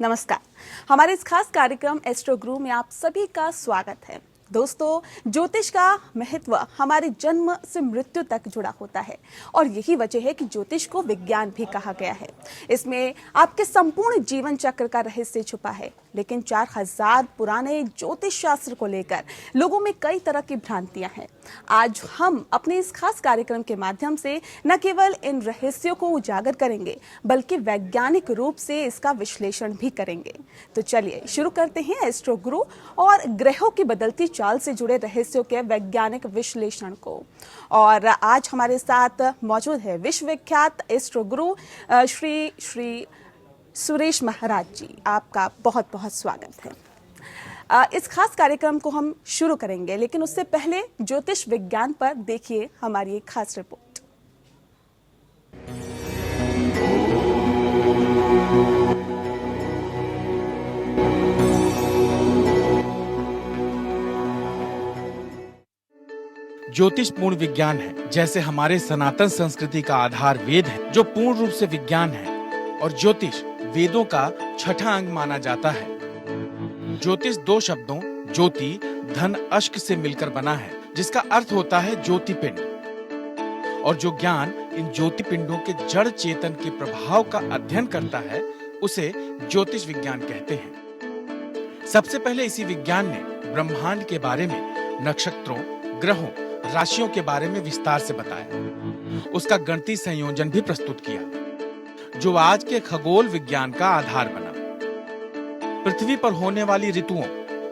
नमस्कार। हमारे इस खास कार्यक्रम एस्ट्रो गुरु में आप सभी का स्वागत है। दोस्तों, ज्योतिष का महत्व हमारे जन्म से मृत्यु तक जुड़ा होता है और यही वजह है कि ज्योतिष को विज्ञान भी कहा गया है। इसमें आपके संपूर्ण जीवन चक्र का रहस्य छुपा है। लेकिन 4000 पुराने ज्योतिष शास्त्र को लेकर लोगों में कई तरह की भ्रांतियां हैं। आज हम अपने इस खास कार्यक्रम के माध्यम से न केवल इन रहस्यों को उजागर करेंगे बल्कि वैज्ञानिक रूप से इसका विश्लेषण भी करेंगे। तो चलिए शुरू करते हैं एस्ट्रो गुरु और ग्रहों की बदलती चाल से जुड़े रहस्यों के वैज्ञानिक विश्लेषण को। और आज हमारे साथ मौजूद है विश्वविख्यात एस्ट्रो गुरु श्री सुरेश महाराज जी। आपका बहुत बहुत स्वागत है। इस खास कार्यक्रम को हम शुरू करेंगे, लेकिन उससे पहले ज्योतिष विज्ञान पर देखिए हमारी एक खास रिपोर्ट। ज्योतिष पूर्ण विज्ञान है। जैसे हमारे सनातन संस्कृति का आधार वेद है, जो पूर्ण रूप से विज्ञान है, और ज्योतिष वेदों का छठा अंग माना जाता है। ज्योतिष दो शब्दों ज्योति धन अश्क से मिलकर बना है, जिसका अर्थ होता है ज्योतिपिंड। और जो ज्ञान इन ज्योतिपिंडों के जड़ चेतन के प्रभाव का अध्ययन करता है, उसे ज्योतिष विज्ञान कहते हैं। सबसे पहले इसी विज्ञान ने ब्रह्मांड के बारे में, नक्षत्रों, ग्रहों, राशियों के बारे में विस्तार से बताया। उसका गणितीय संयोजन भी प्रस्तुत किया, जो आज के खगोल विज्ञान का आधार बना। पृथ्वी पर होने वाली ऋतुओं,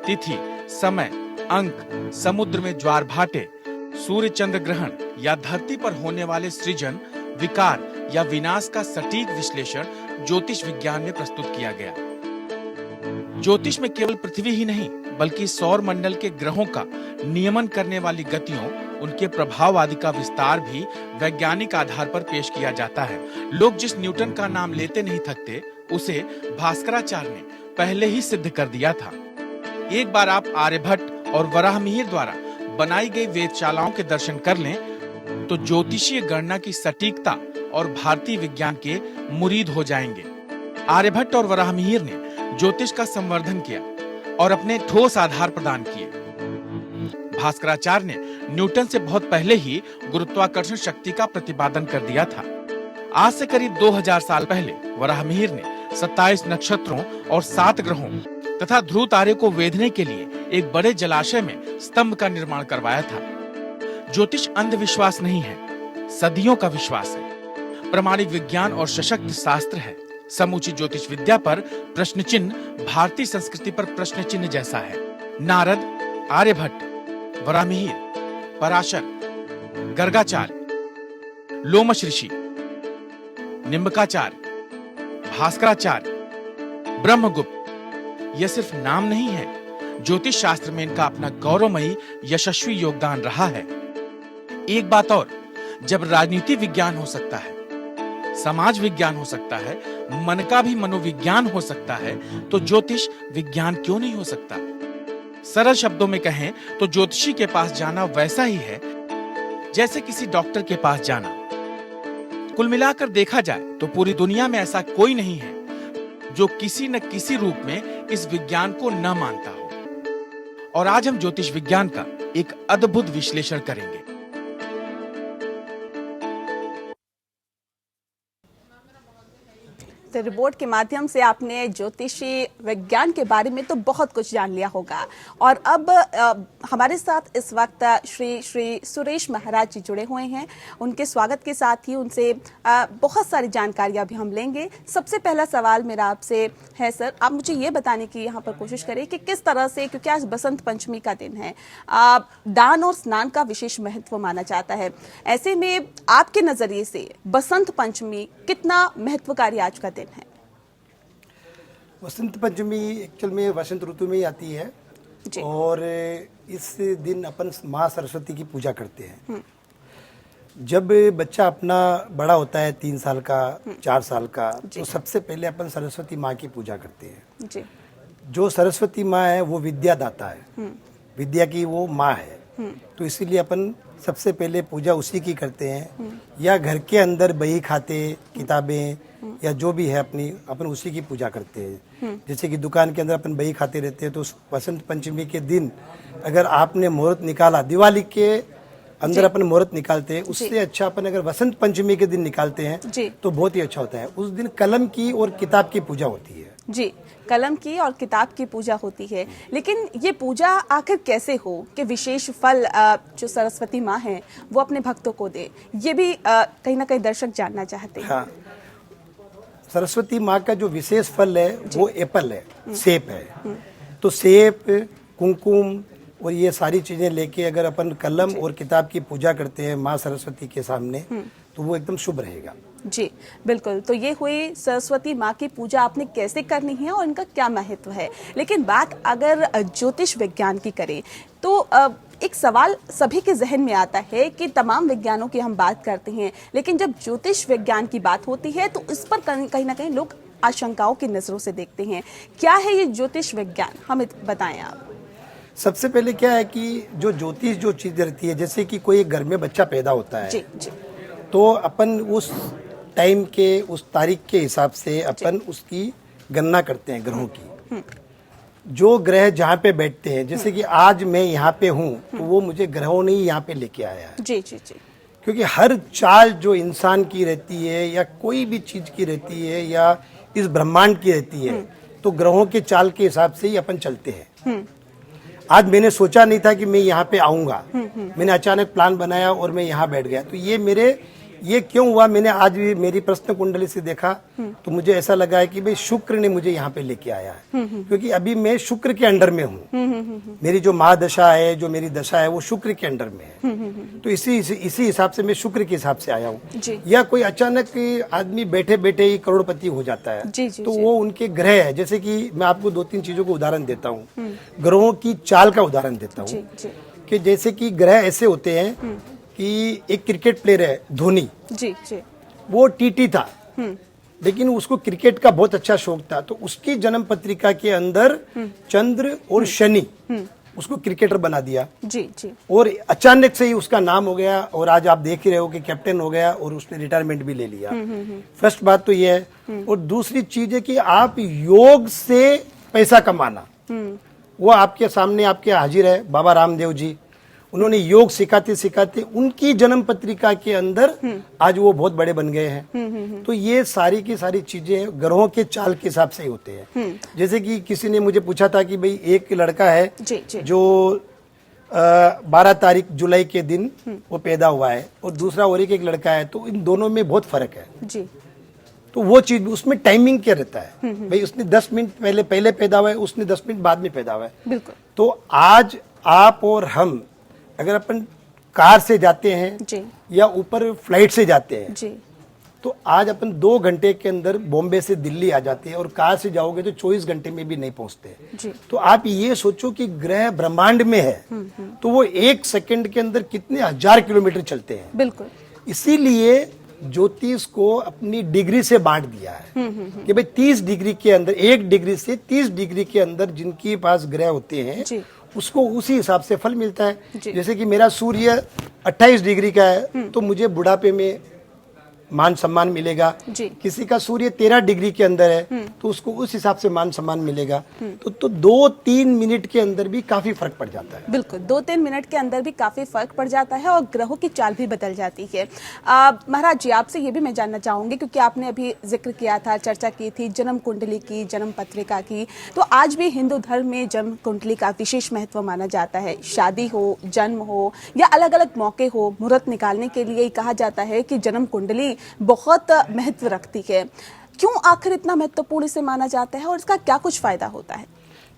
तिथि, समय, अंक, समुद्र में ज्वार भाटे, सूर्य चंद्र ग्रहण या धरती पर होने वाले सृजन, विकार या विनाश का सटीक विश्लेषण ज्योतिष विज्ञान में प्रस्तुत किया गया। ज्योतिष में केवल पृथ्वी ही नहीं, बल्कि सौर मंडल के ग्रहों का नियमन करने वाली गतियों, उनके प्रभाव आदि का विस्तार भी वैज्ञानिक आधार पर पेश किया जाता है। लोग जिस न्यूटन का नाम लेते नहीं थकते, उसे भास्कराचार्य ने पहले ही सिद्ध कर दिया था। एक बार आप आर्यभट्ट और वराहमिहिर द्वारा बनाई गई वेधशालाओं के दर्शन कर लें, तो ज्योतिषीय गणना की सटीकता और भारतीय विज्ञान के मुरीद हो जाएंगे। आर्यभट्ट और वराहमिहिर ने ज्योतिष का संवर्धन किया और अपने ठोस आधार प्रदान किए। भास्कराचार्य ने न्यूटन से बहुत पहले ही गुरुत्वाकर्षण शक्ति का प्रतिपादन कर दिया था। आज से करीब 2000 साल पहले वराहमिहिर ने 27 नक्षत्रों और 7 ग्रहों तथा ध्रुव तारे को वेधने के लिए एक बड़े जलाशय में स्तंभ का निर्माण करवाया था। ज्योतिष अंधविश्वास नहीं है, सदियों का विश्वास है, प्रामाणिक विज्ञान और सशक्त शास्त्र है। समूची ज्योतिष विद्या पर प्रश्न चिन्ह भारतीय संस्कृति पर प्रश्न चिन्ह जैसा है। नारद, आर्यभट्ट, वराहमिहिर, पराशर, गर्गाचार्य, लोमश ऋषि, निम्बकाचार्य, भास्कराचार्य, ब्रह्मगुप्त, यह सिर्फ नाम नहीं है, ज्योतिष शास्त्र में इनका अपना गौरवमयी यशस्वी योगदान रहा है। एक बात और, जब राजनीति विज्ञान हो सकता है, समाज विज्ञान हो सकता है, मन का भी मनोविज्ञान हो सकता है, तो ज्योतिष विज्ञान क्यों नहीं हो सकता? सरल शब्दों में कहें तो ज्योतिषी के पास जाना वैसा ही है जैसे किसी डॉक्टर के पास जाना। कुल मिलाकर देखा जाए तो पूरी दुनिया में ऐसा कोई नहीं है जो किसी न किसी रूप में इस विज्ञान को न मानता हो। और आज हम ज्योतिष विज्ञान का एक अद्भुत विश्लेषण करेंगे। तो रिपोर्ट के माध्यम से आपने ज्योतिषी विज्ञान के बारे में तो बहुत कुछ जान लिया होगा। और अब हमारे साथ इस वक्त श्री सुरेश महाराज जी जुड़े हुए हैं। उनके स्वागत के साथ ही उनसे बहुत सारी जानकारियां भी हम लेंगे। सबसे पहला सवाल मेरा आपसे है, सर, आप मुझे ये बताने की यहाँ पर कोशिश करें कि किस तरह से, क्योंकि आज बसंत पंचमी का दिन है, दान और स्नान का विशेष महत्व माना जाता है। ऐसे में आपके नजरिए से बसंत पंचमी कितना महत्वकारी आज का दिन है? वसंत पंचमी एक्चुअल में वसंत ऋतु में ही आती है और इस दिन अपन माँ सरस्वती की पूजा करते हैं। जब बच्चा अपना बड़ा होता है 3 साल का 4 साल का, तो सबसे पहले अपन सरस्वती माँ की पूजा करते हैं। जी जो सरस्वती माँ है वो विद्या दाता है, विद्या की वो माँ है। तो इसीलिए अपन सबसे पहले पूजा उसी की करते हैं। या घर के अंदर बही खाते, किताबें या जो भी है अपनी, अपन उसी की पूजा करते हैं। जैसे कि दुकान के अंदर अपन बही खाते रहते हैं, तो उस वसंत पंचमी के दिन अगर आपने मुहूर्त निकाला, दिवाली के अंदर अपन मुहूर्त निकालते हैं, उससे अच्छा अपन अगर वसंत पंचमी के दिन निकालते हैं तो बहुत ही अच्छा होता है। उस दिन कलम की और किताब की पूजा होती है। जी, कलम की और किताब की पूजा होती है। लेकिन ये पूजा आखिर कैसे हो कि विशेष फल जो सरस्वती माँ है वो अपने भक्तों को दे, ये भी कहीं ना कहीं दर्शक जानना चाहते हैं। हाँ, सरस्वती माँ का जो विशेष फल है वो एप्पल है, सेब है। तो सेब, कुमकुम और ये सारी चीजें लेके अगर अपन कलम और किताब की पूजा करते हैं माँ सरस्वती के सामने, तो वो एकदम शुभ रहेगा। जी बिल्कुल। तो ये हुई सरस्वती माँ की पूजा आपने कैसे करनी है और इनका क्या महत्व है। लेकिन बात अगर ज्योतिष विज्ञान की करें तो एक सवाल सभी के जहन में आता है कि तमाम विज्ञानों की हम बात करते हैं, लेकिन जब ज्योतिष विज्ञान की बात होती है तो इस पर कहीं ना कहीं लोग आशंकाओं की नजरों से देखते हैं। क्या है ये ज्योतिष विज्ञान, हमें बताएं आप। सबसे पहले क्या है कि जो ज्योतिष जो चीज रहती है, जैसे कि कोई एक घर में बच्चा पैदा होता है, जी जी। तो अपन उस टाइम के, उस तारीख के हिसाब से अपन उसकी गणना करते हैं ग्रहों की। जो ग्रह जहाँ पे बैठते हैं, जैसे कि आज मैं यहाँ पे हूँ, तो वो मुझे ग्रहों ने ही यहाँ पे लेके आया है। जी जी जी। क्योंकि हर चाल जो इंसान की रहती है या कोई भी चीज की रहती है या इस ब्रह्मांड की रहती है, तो ग्रहों के चाल के हिसाब से ही अपन चलते हैं। आज मैंने सोचा नहीं था कि मैं यहाँ पे आऊंगा, मैंने अचानक प्लान बनाया और मैं यहाँ बैठ गया। तो ये क्यों हुआ, मैंने आज भी मेरी प्रश्न कुंडली से देखा तो मुझे ऐसा लगा है कि भाई शुक्र ने मुझे यहाँ पे लेके आया है। क्योंकि अभी मैं शुक्र के अंडर में हूँ। मेरी जो महादशा है, जो मेरी दशा है, वो शुक्र के अंडर में है। तो इसी हिसाब से मैं शुक्र के हिसाब से आया हूँ। या कोई अचानक आदमी बैठे बैठे ही करोड़पति हो जाता है, तो वो उनके ग्रह है। जैसे कि मैं आपको 2-3 चीजों को उदाहरण देता हूँ, ग्रहों की चाल का उदाहरण देता हूँ। कि जैसे कि ग्रह ऐसे होते हैं कि एक क्रिकेट प्लेयर है धोनी, जी जी, वो टीटी था, लेकिन उसको क्रिकेट का बहुत अच्छा शौक था। तो उसकी जन्म पत्रिका के अंदर चंद्र और शनि उसको क्रिकेटर बना दिया। जी जी। और अचानक से ही उसका नाम हो गया और आज आप देख ही रहे हो कि कैप्टन हो गया और उसने रिटायरमेंट भी ले लिया। फर्स्ट बात तो ये है। और दूसरी चीज है कि आप योग से पैसा कमाना, वो आपके सामने आपके हाजिर है। बाबा रामदेव जी, उन्होंने योग सिखाते सिखाते उनकी जन्म पत्रिका के अंदर आज वो बहुत बड़े बन गए हैं। तो ये सारी की सारी चीजें ग्रहों के चाल के हिसाब से ही होते हैं। जैसे कि किसी ने मुझे पूछा था कि भाई एक लड़का है जो 12 तारीख जुलाई के दिन वो पैदा हुआ है और दूसरा और एक लड़का है, तो इन दोनों में बहुत फर्क है जी। तो वो चीज उसमें टाइमिंग क्या रहता है, भाई उसने 10 मिनट पहले पैदा हुआ है, उसने 10 मिनट बाद में पैदा हुआ है। बिल्कुल। तो आज आप और हम अगर अपन कार से जाते हैं जी, या ऊपर फ्लाइट से जाते हैं, जी, तो आज अपन 2 घंटे के अंदर बॉम्बे से दिल्ली आ जाते हैं और कार से जाओगे तो 24 घंटे में भी नहीं पहुंचते। जी। तो आप ये सोचो कि ग्रह ब्रह्मांड में है, तो वो 1 सेकंड के अंदर कितने हजार किलोमीटर चलते हैं। बिल्कुल। इसीलिए ज्योतिष को अपनी डिग्री से बांट दिया है कि भाई 30 डिग्री के अंदर, 1 डिग्री से 30 डिग्री के अंदर जिनके पास ग्रह होते हैं जी, उसको उसी हिसाब से फल मिलता है। जैसे कि मेरा सूर्य 28 डिग्री का है तो मुझे बुढ़ापे में मान सम्मान मिलेगा। किसी का सूर्य 13 डिग्री के अंदर है तो उसको उस हिसाब से मान सम्मान मिलेगा। तो 2-3 मिनट के अंदर भी काफी फर्क पड़ जाता है। बिल्कुल, 2-3 मिनट के अंदर भी काफी फर्क पड़ जाता है और ग्रहों की चाल भी बदल जाती है। महाराज जी, आपसे ये भी मैं जानना चाहूंगी, क्योंकि आपने अभी जिक्र किया था, चर्चा की थी जन्म कुंडली की, जन्म पत्रिका की। तो आज भी हिंदू धर्म में जन्म कुंडली का विशेष महत्व माना जाता है। शादी हो, जन्म हो या अलग अलग मौके हो, मुहूर्त निकालने के लिए कहा जाता है कि जन्म कुंडली बहुत महत्व रखती है। क्यों आखिर इतना महत्वपूर्ण इसे माना जाता है और इसका क्या कुछ फायदा होता है?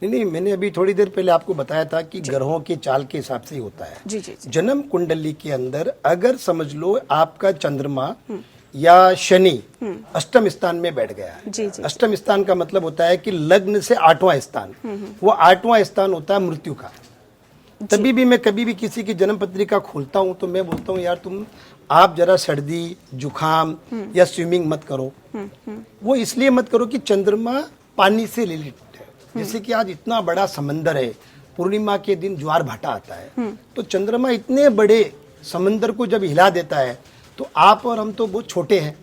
नहीं, मैंने अभी थोड़ी देर पहले आपको बताया था कि ग्रहों के चाल के हिसाब से ही होता है। जी, जी, जी। जन्म कुंडली के अंदर अगर समझ लो आपका चंद्रमा या शनि अष्टम स्थान में बैठ गया है। जी, जी। अष्टम स्थान का मतलब होता है कि लग्न से 8वां स्थान, वो 8वां स्थान होता है मृत्यु का। तभी भी मैं कभी भी किसी की जन्म पत्रिका खोलता हूं तो मैं बोलता हूं यार तुम आप जरा सर्दी जुखाम या स्विमिंग मत करो। वो इसलिए मत करो कि चंद्रमा पानी से रिलेटेड है। जैसे कि आज इतना बड़ा समंदर है, पूर्णिमा के दिन ज्वार भाटा आता है, तो चंद्रमा इतने बड़े समंदर को जब हिला देता है तो आप और हम तो बहुत छोटे हैं।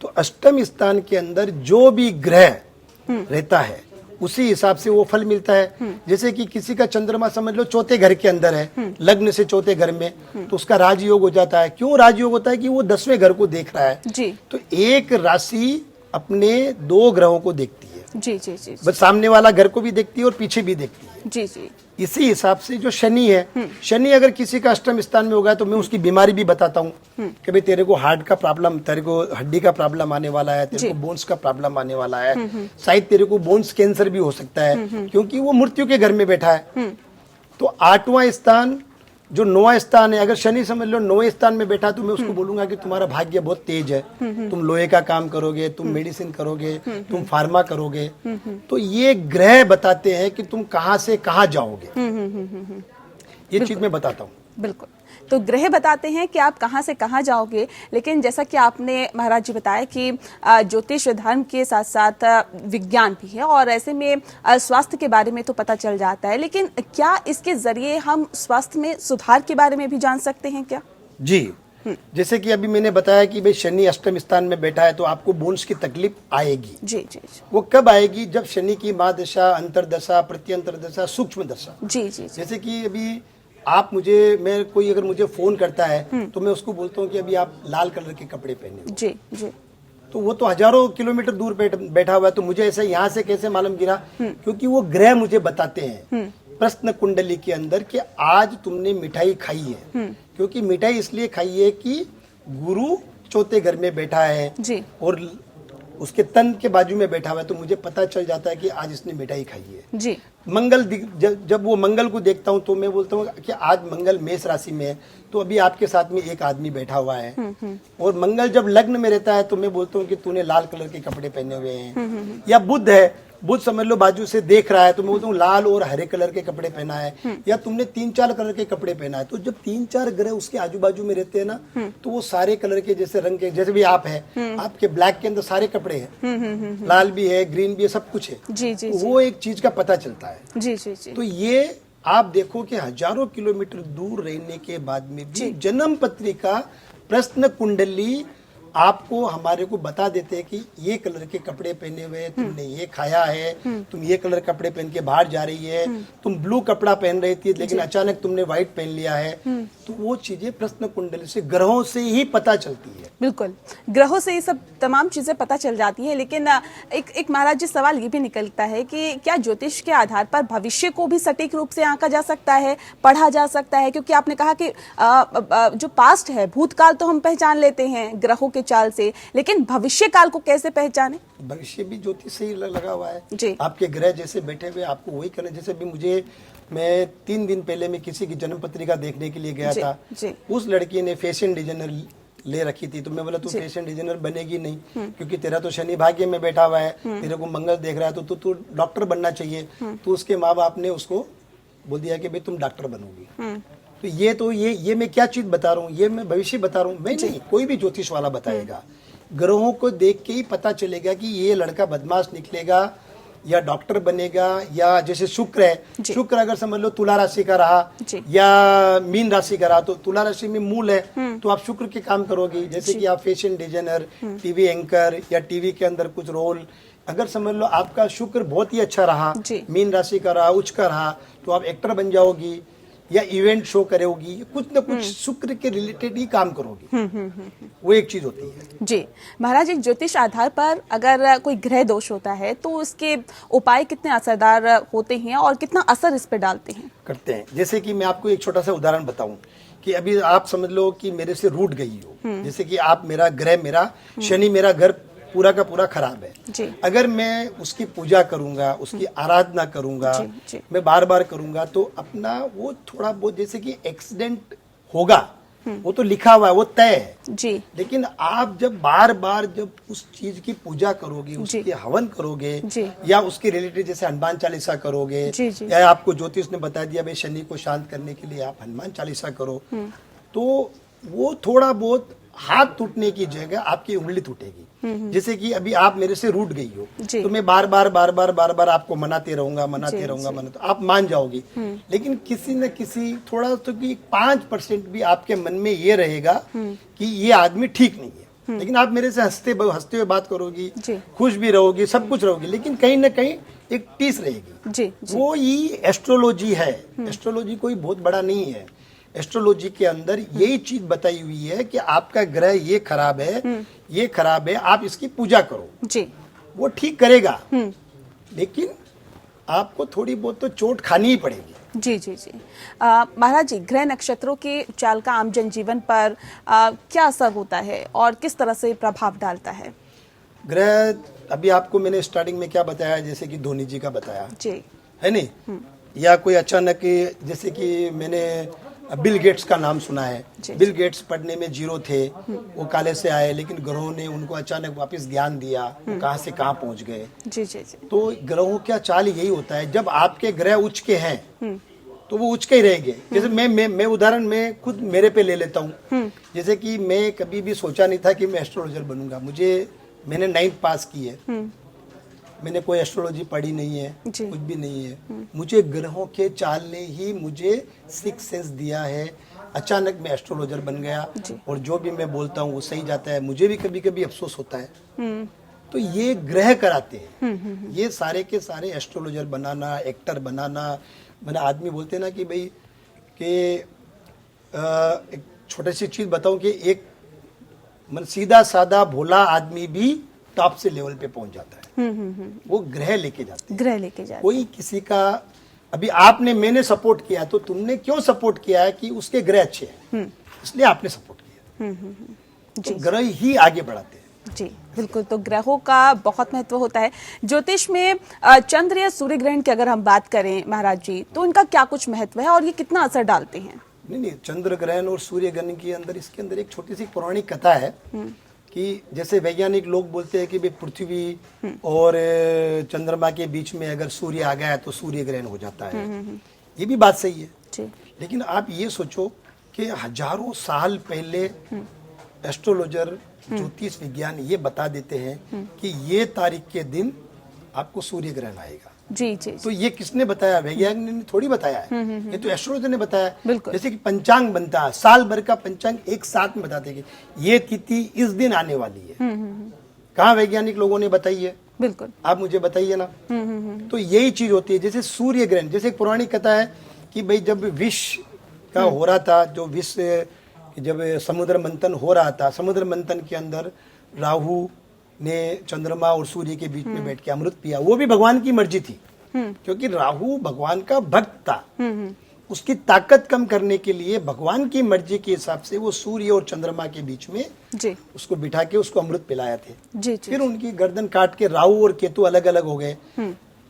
तो अष्टम स्थान के अंदर जो भी ग्रह रहता है उसी हिसाब से वो फल मिलता है। जैसे कि किसी का चंद्रमा समझ लो चौथे घर के अंदर है, लग्न से चौथे घर में, तो उसका राजयोग हो जाता है। क्यों राजयोग होता है? कि वो 10वें घर को देख रहा है जी। तो एक राशि अपने 2 ग्रहों को देखती है, जी जी जी बस सामने वाला घर को भी देखती है और पीछे भी देखती है। जी जी इसी हिसाब से जो शनि है, शनि अगर किसी का अष्टम स्थान में होगा तो मैं उसकी बीमारी भी बताता हूँ कि भाई तेरे को हार्ट का प्रॉब्लम, तेरे को हड्डी का प्रॉब्लम आने वाला है, तेरे को बोन्स का प्रॉब्लम आने वाला है, शायद तेरे को बोन्स कैंसर भी हो सकता है, क्योंकि वो मृत्यु के घर में बैठा है। तो 8वां स्थान जो 9वां स्थान है, अगर शनि समझ लो 9वें स्थान में बैठा तो मैं उसको बोलूंगा कि तुम्हारा भाग्य बहुत तेज है, तुम लोहे का काम करोगे, तुम मेडिसिन करोगे, तुम फार्मा करोगे। तो ये ग्रह बताते हैं कि तुम कहां से कहां जाओगे। ये चीज मैं बताता हूँ। बिल्कुल। तो ग्रह बताते हैं कि आप कहां से कहां जाओगे, लेकिन जैसा कि आपने महाराज जी बताया कि ज्योतिष धर्म के साथ साथ विज्ञान भी है और ऐसे में स्वास्थ्य के बारे में तो पता चल जाता है, लेकिन क्या इसके जरिए हम स्वास्थ्य में सुधार के बारे में भी जान सकते हैं क्या? जी, जैसे कि अभी मैंने बताया कि भाई शनि अष्टम स्थान में बैठा है तो आपको बोन्स की तकलीफ आएगी। जी जी जी वो कब आएगी? जब शनि की महादशा, अंतरदशा, प्रत्यंतर दशा, सूक्ष्म दशा। जी जी जी जैसे कि अभी आप मैं कोई अगर मुझे फोन करता है तो मैं उसको बोलता हूँ कि अभी आप लाल कलर के कपड़े पहने हो। जी जी तो वो तो हजारों किलोमीटर दूर बैठा हुआ है, तो मुझे ऐसे यहाँ से कैसे मालूम गिरा? क्योंकि वो ग्रह मुझे बताते हैं प्रश्न कुंडली के अंदर कि आज तुमने मिठाई खाई है। क्योंकि मिठाई इसलिए खाई है कि गुरु चौथे घर में बैठा है जी और उसके तन के बाजू में बैठा हुआ है, तो मुझे पता चल जाता है कि आज इसने मिठाई खाई है। जी मंगल जब वो मंगल को देखता हूँ तो मैं बोलता हूँ कि आज मंगल मेष राशि में है, तो अभी आपके साथ में एक आदमी बैठा हुआ है। और मंगल जब लग्न में रहता है तो मैं बोलता हूँ कि तूने लाल कलर के कपड़े पहने हुए हैं। या बुध है, बुध समझ लो बाजू से देख रहा है तो मैं बोलता हूँ लाल और हरे कलर के कपड़े पहना है। या तुमने 3-4 कलर के कपड़े पहना है। तो जब 3-4 ग्रह उसके आजू बाजू में रहते हैं ना, तो वो सारे कलर के जैसे रंग के, जैसे भी आप है, आपके ब्लैक के अंदर सारे कपड़े हैं, लाल भी है, ग्रीन भी है, सब कुछ है। जी जी वो एक चीज का पता चलता है। जी जी जी तो ये आप देखो कि हजारों किलोमीटर दूर रहने के बाद में भी जन्म पत्रिका, प्रश्न कुंडली आपको हमारे को बता देते हैं कि ये कलर के कपड़े पहने हुए, तुमने ये खाया है, तुम ये कलर कपड़े पहन के बाहर जा रही है, तुम ब्लू कपड़ा पहन रही थी लेकिन अचानक तुमने व्हाइट पहन लिया है। तो वो चीजें प्रश्न कुंडली से, ग्रहों से ही पता चलती है। बिल्कुल, ग्रहों से ये सब तमाम चीजें पता चल जाती है। लेकिन एक महाराज जी सवाल ये भी निकलता है कि क्या ज्योतिष के आधार पर भविष्य को भी सटीक रूप से आंका जा सकता है, पढ़ा जा सकता है? क्योंकि आपने कहा कि जो पास्ट है, भूतकाल तो हम पहचान लेते हैं ग्रहों के चाल से, लेकिन भविष्य काल को कैसे पहचाने? भविष्य भी ज्योतिष से ही लगा हुआ है जी। आपके ग्रह जैसे बैठे हुए आपको वही करना। जैसे भी मैं 3 दिन पहले मैं किसी की जन्म पत्रिका देखने के लिए गया था। जी। उस लड़की ने फैशन डिजाइनर ले रखी थी, तो मैं बोला तू फैशन डिजाइनर बनेगी नहीं, क्योंकि तेरा तो शनि भाग्य में बैठा हुआ है, तेरे को मंगल देख रहा है, तो तू डॉक्टर बनना चाहिए। तो उसके माँ बाप ने उसको बोल दिया कि भाई तुम डॉक्टर बनोगी। तो ये मैं क्या चीज बता रहा हूँ, ये मैं भविष्य बता रहा हूँ, मैं नहीं, कोई भी ज्योतिष वाला बताएगा। ग्रहों को देख के ही पता चलेगा कि ये लड़का बदमाश निकलेगा या डॉक्टर बनेगा। या जैसे शुक्र है, शुक्र अगर समझ लो तुला राशि का रहा या मीन राशि का रहा, तो तुला राशि में मूल है तो आप शुक्र के काम करोगे। जैसे कि आप फैशन डिजाइनर, टीवी एंकर या टीवी के अंदर कुछ रोल, अगर समझ लो आपका शुक्र बहुत ही अच्छा रहा, मीन राशि का रहा, उच्च का रहा, तो आप एक्टर बन जाओगी या इवेंट शो करोगी, कुछ न कुछ शुक्र के रिलेटेड ही काम करोगी। वो एक चीज होती है। जी महाराज, एक ज्योतिष आधार पर अगर कोई ग्रह दोष होता है तो उसके उपाय कितने असरदार होते हैं और कितना असर इस पे डालते हैं? करते हैं। जैसे कि मैं आपको एक छोटा सा उदाहरण बताऊं कि अभी आप समझ लो कि मेरे से रूठ गई हो, जैसे कि आप मेरा शनि मेरा घर पूरा का पूरा खराब है जी। अगर मैं उसकी पूजा करूंगा, उसकी आराधना करूंगा, जी। मैं बार बार करूंगा, तो अपना वो थोड़ा बहुत जैसे कि एक्सीडेंट होगा, वो तो लिखा हुआ है, वो तय है जी। लेकिन आप जब बार बार जब उस चीज की पूजा करोगे, उसकी हवन करोगे या उसके रिलेटेड जैसे हनुमान चालीसा करोगे जी। या आपको ज्योतिष ने बता दिया भाई शनि को शांत करने के लिए आप हनुमान चालीसा करो, तो वो थोड़ा बहुत हाथ टूटने की जगह आपकी उंगली टूटेगी। जैसे कि अभी आप मेरे से रूठ गई हो, जी। तो मैं बार बार आपको मनाते रहूंगा, तो आप मान जाओगी। लेकिन किसी न किसी थोड़ा तो कि 5% भी आपके मन में ये रहेगा कि ये आदमी ठीक नहीं है। लेकिन आप मेरे से हंसते हुए बात करोगी, जी। खुश भी रहोगी, सब कुछ रहोगी, लेकिन कहीं ना कहीं एक टीस रहेगी। जी, जी। वो ही एस्ट्रोलॉजी है। एस्ट्रोलॉजी कोई बहुत बड़ा नहीं है। एस्ट्रोलॉजी के अंदर यही चीज बताई हुई है कि आपका ग्रह ये खराब है, आप इसकी पूजा करो, जी। वो ठीक करेगा। लेकिन आपको थोड़ी बहुत तो चोट खानी ही पड़ेगी। जी जी जी। महाराज जी, ग्रह नक्षत्रों के चाल का आम जनजीवन पर क्या असर होता है और किस तरह से प्रभाव डालता है? ग्रह, अभी आपको मैंने स्टार्टिंग में क्या बताया, जैसे कि धोनी जी का बताया, जी। है नहीं, या कोई अचानक, जैसे कि मैंने बिल गेट्स का नाम सुना है। जी। बिल गेट्स पढ़ने में जीरो थे, वो काले से आए, लेकिन ग्रहों ने उनको अचानक वापस ज्ञान दिया, वो कहाँ से कहाँ पहुंच गए। जी जी जी। तो ग्रहों का चाल यही होता है, जब आपके ग्रह उच्च के हैं तो वो उच्च के ही रहेंगे। जैसे मैं उदाहरण में खुद मेरे पे ले लेता हूँ। जैसे कि मैं कभी भी सोचा नहीं था कि मैं एस्ट्रोलॉजर बनूंगा। मैंने 9th पास की है, मैंने कोई एस्ट्रोलॉजी पढ़ी नहीं है, जी। कुछ भी नहीं है। मुझे ग्रहों के चाल ने ही मुझे 6th सेंस दिया है। अचानक मैं एस्ट्रोलॉजर बन गया जी। और जो भी मैं बोलता हूँ वो सही जाता है। मुझे भी कभी कभी अफसोस होता है। तो ये ग्रह कराते हैं। ये सारे के सारे एस्ट्रोलॉजर बनाना, एक्टर बनाना, मैंने आदमी बोलते हैं ना कि भाई कि एक छोटी सी चीज बताऊं कि एक सीधा साधा भोला आदमी भी टॉप से लेवल पे पहुंच जाता है। वो ग्रह लेके जाते हैं। ग्रह लेके जाते कोई किसी का, अभी मैंने सपोर्ट किया, तो तुमने क्यों सपोर्ट किया है कि उसके ग्रह अच्छे हैं, इसलिए आपने सपोर्ट किया। तो ग्रह ही आगे बढ़ाते हैं। जी बिल्कुल। तो ग्रहों का बहुत महत्व होता है ज्योतिष में। चंद्र या सूर्य ग्रहण की अगर हम बात करें महाराज जी, तो इनका क्या कुछ महत्व है और ये कितना असर डालते हैं? नहीं, चंद्र ग्रहण और सूर्य ग्रहण के अंदर, इसके अंदर एक छोटी सी पौराणिक कथा है कि जैसे वैज्ञानिक लोग बोलते हैं कि भाई पृथ्वी और चंद्रमा के बीच में अगर सूर्य आ गया तो सूर्य ग्रहण हो जाता है। ये भी बात सही है जी। लेकिन आप ये सोचो कि हजारों साल पहले एस्ट्रोलॉजर, ज्योतिष विज्ञान ये बता देते हैं कि ये तारीख के दिन आपको सूर्य ग्रहण आएगा। जी जी। तो ये किसने बताया? वैज्ञानिक ने थोड़ी बताया है, ये तो एस्ट्रोलॉजर ने बताया। बिल्कुल। जैसे कि पंचांग बनता है, साल भर का पंचांग एक साथ में बताते हैं कि ये तिथि इस दिन आने वाली है। कहाँ वैज्ञानिक लोगों ने बताई है? बिल्कुल। आप मुझे बताइए ना। तो यही चीज होती है। जैसे सूर्य ग्रहण, जैसे एक पुरानी कथा है कि भाई जब विष का हो रहा था, जो विष जब समुद्र मंथन हो रहा था, समुद्र मंथन के अंदर राहु ने चंद्रमा और सूर्य के बीच में बैठ के अमृत पिया। वो भी भगवान की मर्जी थी, क्योंकि राहु भगवान का भक्त था। उसकी ताकत कम करने के लिए भगवान की मर्जी के हिसाब से वो सूर्य और चंद्रमा के बीच में जी उसको बिठा के उसको अमृत पिलाए थे। जी जी। फिर उनकी गर्दन काट के राहु और केतु अलग अलग हो गए।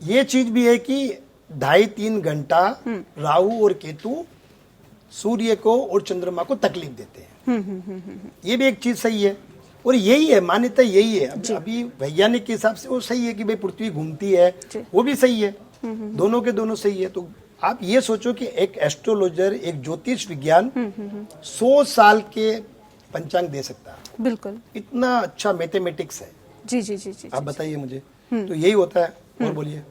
ये चीज भी है कि 2.5-3 घंटा राहु और केतु सूर्य को और चंद्रमा को तकलीफ देते हैं। ये भी एक चीज सही है और यही है, मान्यता यही है। अभी वैज्ञानिक के हिसाब से वो सही है कि भाई पृथ्वी घूमती है, वो भी सही है। दोनों के दोनों सही है। तो आप ये सोचो कि एक एस्ट्रोलॉजर, एक ज्योतिष विज्ञान 100 साल के पंचांग दे सकता है। बिल्कुल। इतना अच्छा मैथमेटिक्स है। जी जी जी जी। आप बताइए मुझे। तो यही होता है। और बोलिए।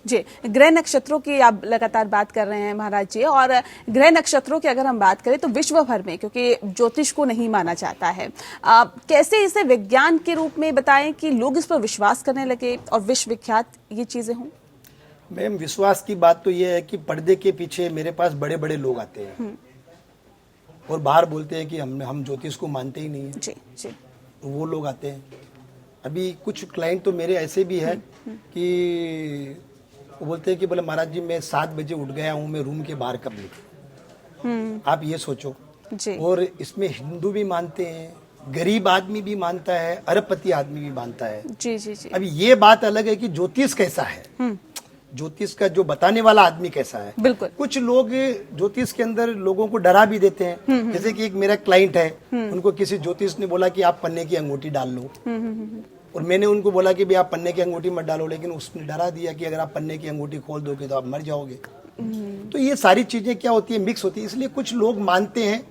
जी, ग्रह नक्षत्रों की आप लगातार बात कर रहे हैं महाराज जी, और ग्रह नक्षत्रों की अगर हम बात करें तो विश्व भर में, क्योंकि ज्योतिष को नहीं माना जाता है, कैसे इसे विज्ञान के रूप में बताएं कि लोग इस पर विश्वास करने लगे और विश्व विख्यात ये चीजें हों? मैम, विश्वास की बात तो ये है कि पर्दे के पीछे मेरे पास बड़े बड़े लोग आते हैं और बाहर बोलते हैं कि हम ज्योतिष को मानते ही नहीं है। जी जी। वो लोग आते हैं। अभी कुछ क्लाइंट तो मेरे ऐसे भी है कि वो बोलते हैं कि बोले महाराज जी मैं 7 बजे उठ गया हूँ, मैं रूम के बाहर कब निकलूं? आप ये सोचो। जी। और इसमें हिंदू भी मानते हैं, गरीब आदमी भी मानता है, अरबपति आदमी भी मानता है। जी जी जी। अभी ये बात अलग है कि ज्योतिष कैसा है, ज्योतिष का जो बताने वाला आदमी कैसा है। बिल्कुल। कुछ लोग ज्योतिष के अंदर लोगों को डरा भी देते हैं। जैसे कि एक मेरा क्लाइंट है, उनको किसी ज्योतिष ने बोला कि आप पन्ने की अंगूठी डाल लो, और मैंने उनको बोला कि भाई आप पन्ने की अंगूठी मत डालो, लेकिन उसने डरा दिया कि अगर आप पन्ने की अंगूठी खोल दोगे तो आप मर जाओगे। तो ये सारी चीजें क्या होती है, मिक्स होती है। इसलिए कुछ लोग मानते हैं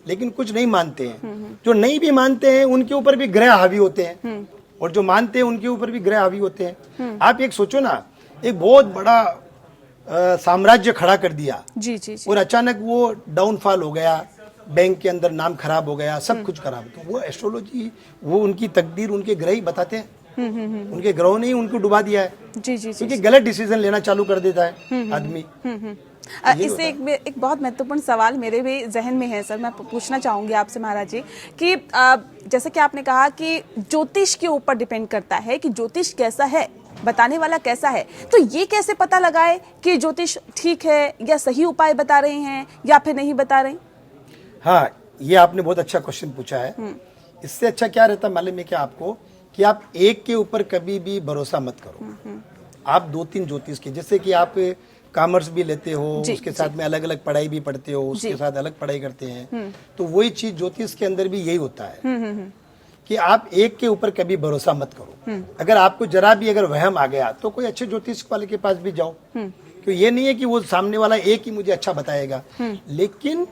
लेकिन कुछ नहीं मानते हैं। जो नहीं भी मानते हैं उनके ऊपर भी ग्रह हावी होते हैं, और जो मानते हैं उनके ऊपर भी ग्रह हावी होते हैं। आप एक सोचो ना, एक बहुत बड़ा साम्राज्य खड़ा कर दिया जी जी जी। और अचानक वो डाउनफॉल हो गया, बैंक के अंदर नाम खराब हो गया, सब कुछ खराब। तो वो एस्ट्रोलॉजी, वो उनकी तकदीर उनके ग्रह ही बताते हैं। उनके ग्रहों ने ही उनको डुबा दिया है, जी जी जी। क्योंकि गलत डिसीजन लेना चालू कर देता है आदमी। इससे एक बहुत महत्वपूर्ण सवाल मेरे भी जहन में है सर, मैं पूछना चाहूंगी आपसे महाराज जी कि जैसे कि आपने कहा कि ज्योतिष के ऊपर डिपेंड करता है कि ज्योतिष कैसा है, बताने वाला कैसा है, तो ये कैसे पता लगाए कि ज्योतिष ठीक है या सही उपाय बता रहे हैं या फिर नहीं बता रहे? हाँ, ये आपने बहुत अच्छा क्वेश्चन पूछा है। इससे अच्छा क्या रहता मालूम है क्या आपको, कि आप एक के ऊपर कभी भी भरोसा मत करो। आप 2-3 ज्योतिष के, जैसे कि आप कॉमर्स भी लेते हो, उसके साथ में अलग अलग पढ़ाई भी पढ़ते हो, उसके साथ अलग पढ़ाई करते हैं, तो वही चीज ज्योतिष के अंदर भी यही होता है कि आप एक के ऊपर कभी भरोसा मत करो। अगर आपको जरा भी अगर वहम आ गया तो कोई अच्छे ज्योतिष वाले के पास भी जाओ, क्योंकि ये नहीं है कि वो सामने वाला एक ही मुझे अच्छा बताएगा। लेकिन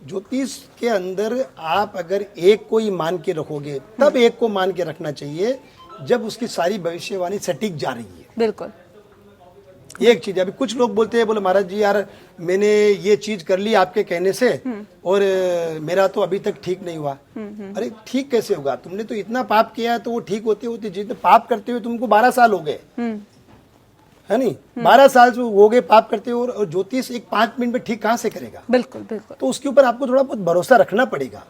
ज्योतिष के अंदर आप अगर एक को ही मान के रखोगे, तब एक को मान के रखना चाहिए जब उसकी सारी भविष्यवाणी सटीक जा रही है। बिल्कुल। ये एक चीज है। अभी कुछ लोग बोलते हैं, बोले महाराज जी यार मैंने ये चीज कर ली आपके कहने से और मेरा तो अभी तक ठीक नहीं हुआ। अरे ठीक कैसे होगा, तुमने तो इतना पाप किया है, तो वो ठीक होते होते जितने पाप करते हुए तुमको 12 साल हो गए, है नहीं? 12 साल से हो गए पाप करते हो, और ज्योतिष एक 5 मिनट में ठीक कहाँ से करेगा? बिल्कुल बिल्कुल। तो उसके ऊपर आपको थोड़ा बहुत भरोसा रखना पड़ेगा।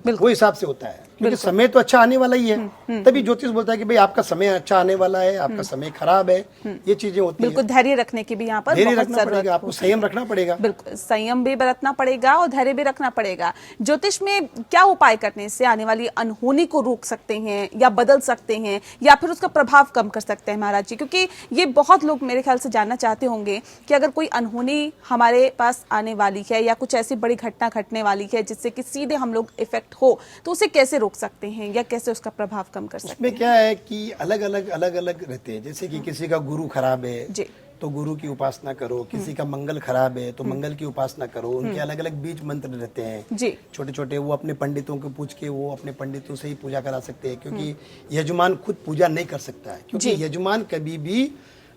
वो हिसाब से होता है, क्योंकि समय तो अच्छा आने वाला ही है। तभी ज्योतिष बोलता है कि भाई आपका समय अच्छा आने वाला है, आपका समय खराब है, ये चीजें होती है। बिल्कुल, धैर्य रखने की भी यहाँ पर धैर्य बहुत रखना पड़ेगा, जरूरत आपको होती संयम है। रखना पड़ेगा। बिल्कुल, संयम भी बरतना पड़ेगा और धैर्य भी रखना पड़ेगा। ज्योतिष में क्या उपाय करने से आने वाली अनहोनी को रोक सकते हैं या बदल सकते हैं या फिर उसका प्रभाव कम कर सकते हैं महाराज जी? क्योंकि ये बहुत लोग मेरे ख्याल से जानना चाहते होंगे कि अगर कोई अनहोनी हमारे पास आने वाली है या कुछ ऐसी बड़ी घटना घटने वाली है जिससे कि सीधे हम लोग इफेक्ट हो, तो उसे कैसे रोक सकते हैं या कैसे उसका प्रभाव कम कर सकते हैं? उसमें क्या है कि अलग अलग रहते हैं। जैसे कि किसी का गुरु खराब है जी, तो गुरु की उपासना करो, किसी का मंगल खराब है तो मंगल की उपासना करो। उनके अलग अलग बीज मंत्र रहते हैं जी, छोटे छोटे, वो अपने पंडितों को पूछ के वो अपने पंडितों से ही पूजा करा सकते हैं, क्योंकि यजमान खुद पूजा नहीं कर सकता है, क्योंकि यजमान कभी भी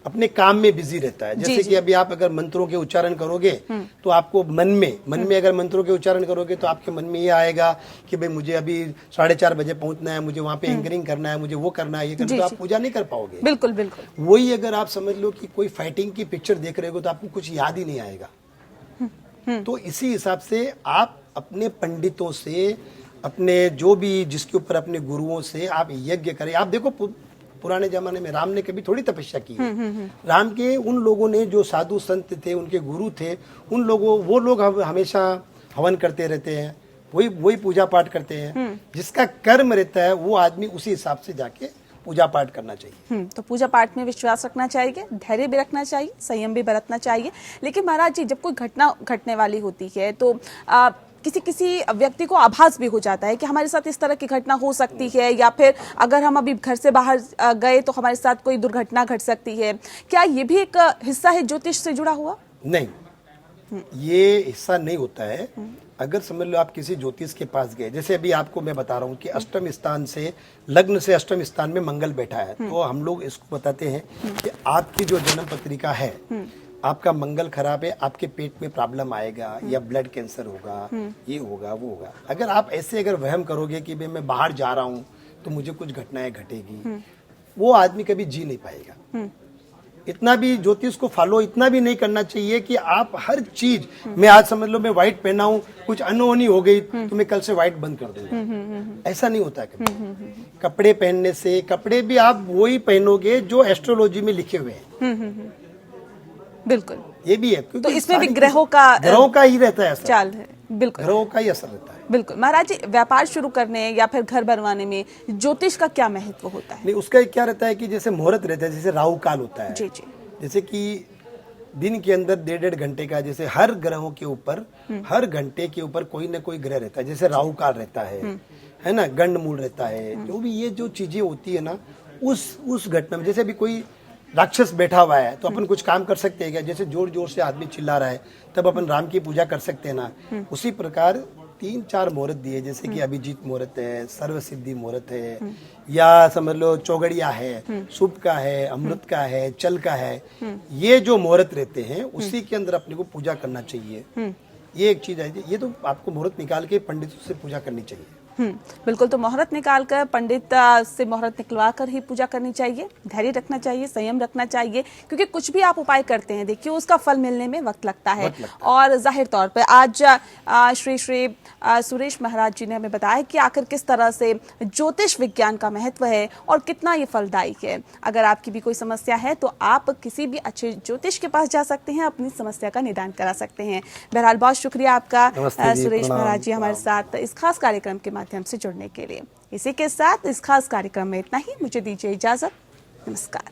अपने काम में बिजी रहता है। जैसे कि अभी आप अगर मंत्रों के उच्चारण करोगे तो आपको मन में अगर मंत्रों के उच्चारण करोगे तो आपके मन में ये आएगा कि भाई मुझे अभी 4:30 बजे पहुंचना है, मुझे वहां पे एंकरिंग करना है, मुझे वो करना है, ये करना है, तो आप पूजा नहीं कर पाओगे। बिल्कुल बिल्कुल। वही अगर आप समझ लो कि कोई फाइटिंग की पिक्चर देख रहे हो तो आपको कुछ याद ही नहीं आएगा। तो इसी हिसाब से आप अपने पंडितों से, अपने जो भी जिसके ऊपर अपने गुरुओं से आप यज्ञ करें। आप देखो पुराने जमाने में राम ने कभी थोड़ी तपस्या की है। राम के उन लोगों ने जो साधु संत थे, उनके गुरु थे, उन लोगों वो लोग हमेशा हवन करते रहते हैं, वही पूजा पाठ करते हैं। जिसका कर्म रहता है वो आदमी उसी हिसाब से जाके पूजा पाठ करना चाहिए। तो पूजा पाठ में विश्वास रखना चाहिए, धैर्य भी रखना चाहिए, संयम भी बरतना चाहिए। लेकिन महाराज जी, जब कोई घटना घटने वाली होती है तो किसी व्यक्ति को आभास भी हो जाता है कि हमारे साथ इस तरह की घटना हो सकती है, या फिर अगर हम अभी घर से बाहर गए तो हमारे साथ कोई दुर्घटना घट सकती है। क्या ये भी एक हिस्सा है ज्योतिष से जुड़ा हुआ? नहीं, ये हिस्सा नहीं होता है। अगर समझ लो आप किसी ज्योतिष के पास गए, जैसे अभी आपको मैं बता रहा हूँ कि अष्टम स्थान से, लग्न से अष्टम स्थान में मंगल बैठा है, तो हम लोग इसको बताते हैं कि आपकी जो जन्म पत्रिका है, आपका मंगल खराब है, आपके पेट में प्रॉब्लम आएगा या ब्लड कैंसर होगा, ये होगा वो होगा। अगर आप ऐसे अगर वहम करोगे कि भाई मैं बाहर जा रहा हूँ तो मुझे कुछ घटनाएं घटेगी, वो आदमी कभी जी नहीं पाएगा। इतना भी ज्योतिष को फॉलो इतना भी नहीं करना चाहिए कि आप हर चीज, मैं आज समझ लो मैं व्हाइट पहना हूँ, कुछ अनहोनी हो गई तो मैं कल से व्हाइट बंद कर दूंगा। ऐसा नहीं होता है कभी। कपड़े पहनने से, कपड़े भी आप वही पहनोगे जो एस्ट्रोलॉजी में लिखे हुए हैं। बिल्कुल, ये भी है, तो इसमें भी ग्रहों का ही रहता है असर। चाल है। बिल्कुल, ग्रहों का ही असर रहता है। बिल्कुल। महाराज जी, व्यापार शुरू करने या फिर घर बनवाने में ज्योतिष का क्या महत्व होता है? नहीं, उसका क्या रहता है कि जैसे मुहूर्त रहता है, जैसे राहु काल होता है, जी जी, जैसे कि दिन के अंदर 1.5 घंटे का, जैसे हर ग्रहों के ऊपर, हर घंटे के ऊपर कोई ना कोई ग्रह रहता है। जैसे राहु काल रहता है ना, गंड मूल रहता है, जो भी ये जो चीजें होती है ना, उस घटना में, जैसे अभी कोई राक्षस बैठा हुआ है तो अपन कुछ काम कर सकते हैं क्या? जैसे जोर जोर से आदमी चिल्ला रहा है तब अपन राम की पूजा कर सकते हैं ना। उसी प्रकार 3-4 मुहूर्त दिए, जैसे कि अभिजीत मुहूर्त है, सर्व सिद्धि मुहूर्त है, या समझ लो चौगड़िया है, शुभ का है, अमृत का है, चल का है। ये जो मुहूर्त रहते हैं उसी के अंदर अपने को पूजा करना चाहिए। ये एक चीज है, ये तो आपको मुहूर्त निकाल के पंडितों से पूजा करनी चाहिए। बिल्कुल। तो मुहूर्त निकालकर पंडित से मुहूर्त निकलवा कर ही पूजा करनी चाहिए, धैर्य रखना चाहिए, संयम रखना चाहिए, क्योंकि कुछ भी आप उपाय करते हैं देखिए उसका फल मिलने में वक्त लगता है। और जाहिर तौर पर आज श्री सुरेश महाराज जी ने हमें बताया कि आखिर किस तरह से ज्योतिष विज्ञान का महत्व है और कितना ये फलदायी है। अगर आपकी भी कोई समस्या है तो आप किसी भी अच्छे ज्योतिष के पास जा सकते हैं, अपनी समस्या का निदान करा सकते हैं। बहरहाल बहुत शुक्रिया आपका सुरेश महाराज जी हमारे साथ इस खास कार्यक्रम के माध्यम से जुड़ने के लिए। इसी के साथ इस खास कार्यक्रम में इतना ही। मुझे दीजिए इजाजत। नमस्कार।